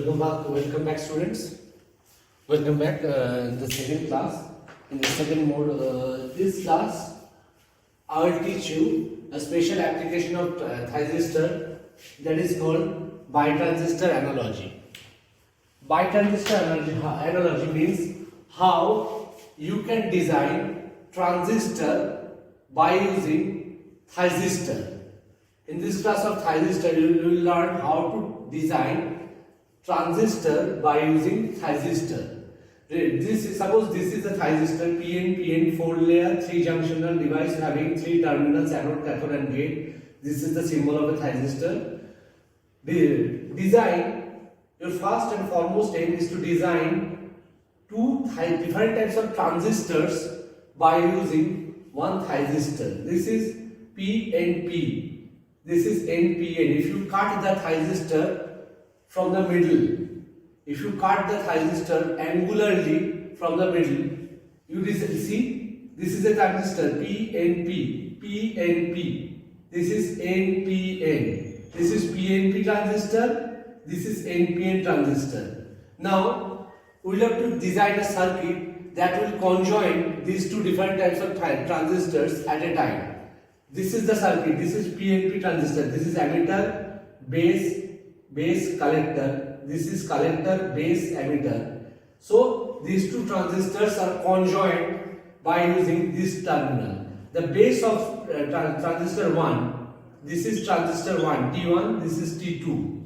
Welcome back, students. Welcome back in the second class. In the second mode, this class, I will teach you a special application of transistor that is called bitransistor analogy. Bitransistor analogy means how you can design transistor by using transistor. In this class of transistor, you will learn how to design transistor by using transistor. Suppose this is a transistor PN 4-layer 3-junctional device having 3 terminals, anode, cathode, and gate. This is the symbol of a transistor. Your first and foremost aim is to design two different types of transistors by using one transistor. This is PNP. This is NPN. If you cut the transistor from the middle, if you cut the transistor angularly from the middle, you see this is a transistor PNP. This is NPN. This is PNP transistor. This is NPN transistor. Now we will have to design a circuit that will conjoin these two different types of transistors at a time. This is the circuit. This is PNP transistor. This is emitter, base, collector. This is collector, base, emitter. So these two transistors are conjoined by using this terminal. The base of transistor 1. This is transistor 1, T1. This is T2.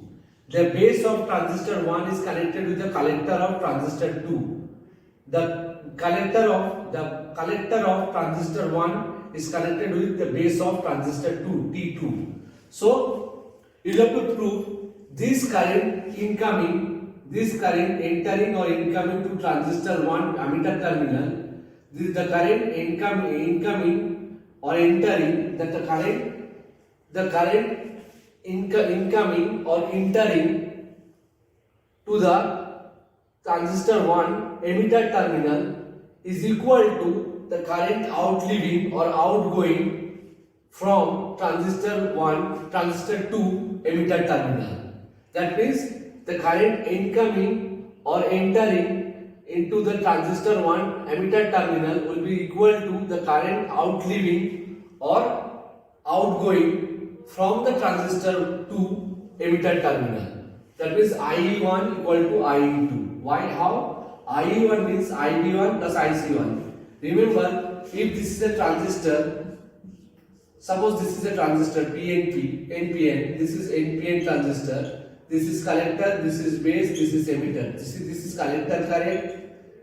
The base of transistor 1 is connected with the collector of transistor 2. The collector of transistor 1 is connected with the base of transistor 2, T2. So you have to prove this current entering or incoming to transistor 1 emitter terminal, the current incoming or entering, that the current incoming or entering to the transistor 1 emitter terminal is equal to the current outleaving or outgoing from transistor 2 emitter terminal. That means the current incoming or entering into the transistor 1 emitter terminal will be equal to the current outleaving or outgoing from the transistor 2 emitter terminal. That means IE1 equal to IE2. Why? How? IE1 means IB1 plus IC1. Remember, if this is a transistor, suppose this is a transistor PNP, NPN, this is NPN transistor, this is collector, this is base, this is emitter. This is collector current,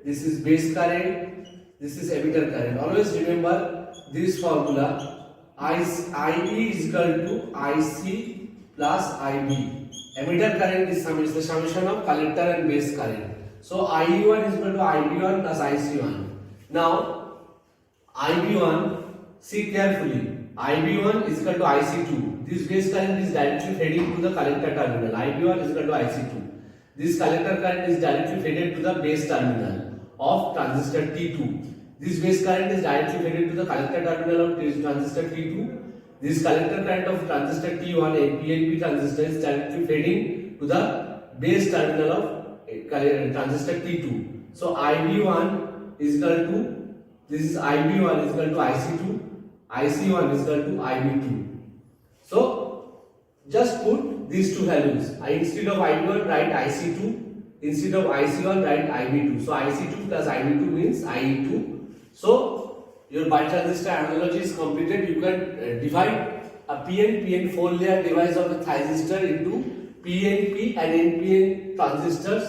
this is base current, this is emitter current. Always remember this formula, IE is equal to IC plus IB. Emitter current is the summation of collector and base current. So IE1 is equal to IB1 plus IC1. Now IB1, see carefully, IB1 is equal to IC2. This base current is directly feeding to the collector terminal. IB1 is equal to IC2. This collector current is directly fed to the base terminal of transistor T2. This base current is directly fed to the collector terminal of transistor T2. This collector current of transistor T1 and PNP transistor is directly feeding to the base terminal of transistor T2. So IB1 is equal to, this is IB1 is equal to IC2, IC1 is equal to IB2. So just put these two values. Instead of IB1 write IC2, instead of IC1 write IB2. So IC2 plus IB2 means IE2. So your bitransistor analogy is completed. You can divide a PN 4-layer device of a transistor into PNP and NPN transistors.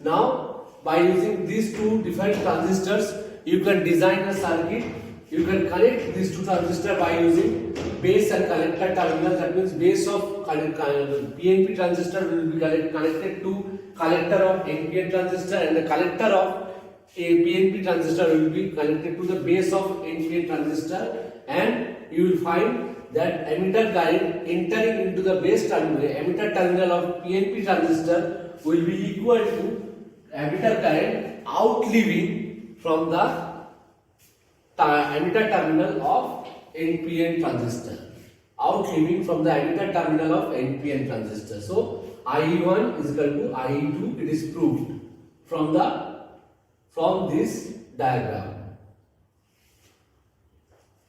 Now by using these two different transistors, you can design a circuit. You can connect these two transistors by using base and collector terminal. That means base of PNP transistor will be connected to collector of NPN transistor, and the collector of a PNP transistor will be connected to the base of NPN transistor, and you will find that emitter current entering into the base terminal, emitter terminal of PNP transistor will be equal to emitter current outleaving from the emitter terminal of NPN transistor. Outleaving from the emitter terminal of NPN transistor. So IE1 is equal to IE2. It is proved from this diagram.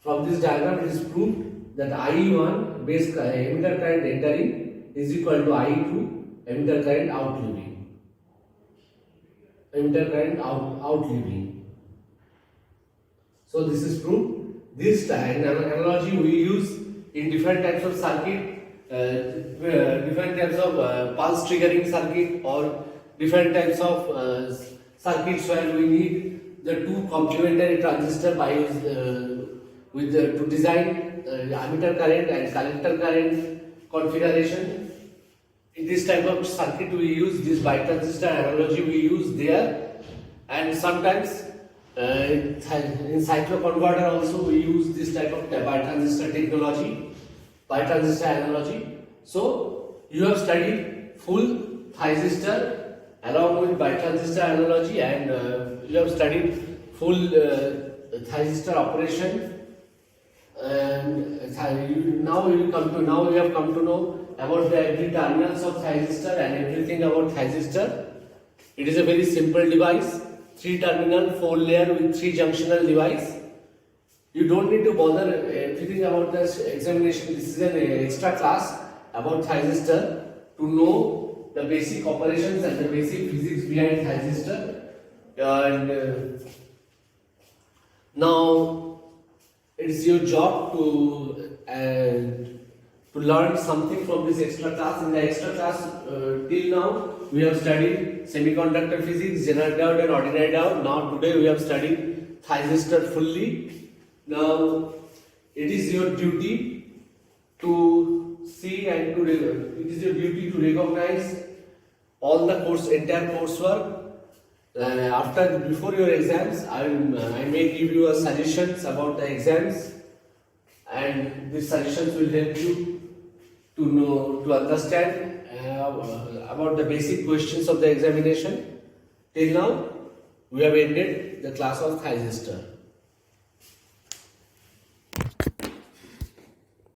From this diagram, it is proved that IE1 base emitter current entering is equal to IE2 emitter current outleaving. Emitter current outleaving. So this is proved. This analogy we use in different types of circuit, different types of pulse triggering circuit, or different types of circuits where we need the two complementary transistor to design emitter current and collector current configuration. In this type of circuit we use this bitransistor analogy we use there, and sometimes in cycloconverter also we use this type of bitransistor technology, bitransistor analogy. So you have studied full thysistor along with bitransistor analogy, and you have studied full thysistor operation, and now you have come to know about the every terminals of thysistor and everything about thysistor. It is a very simple device, 3 terminal, 4 layer with 3 junctional device. You don't need to bother everything about this examination. This is an extra class about thysistor to know the basic operations and the basic physics behind thysistor. And now it is your job to learn something from this extra class. In the extra class till now we have studied semiconductor physics, general diode and ordinary diode. Now today we have studied thysistor fully. Now it is your duty to see and recognize all the entire coursework. Before your exams, I may give you suggestions about the exams, and these suggestions will help you to understand about the basic questions of the examination. Till now, we have ended the class of thysistor.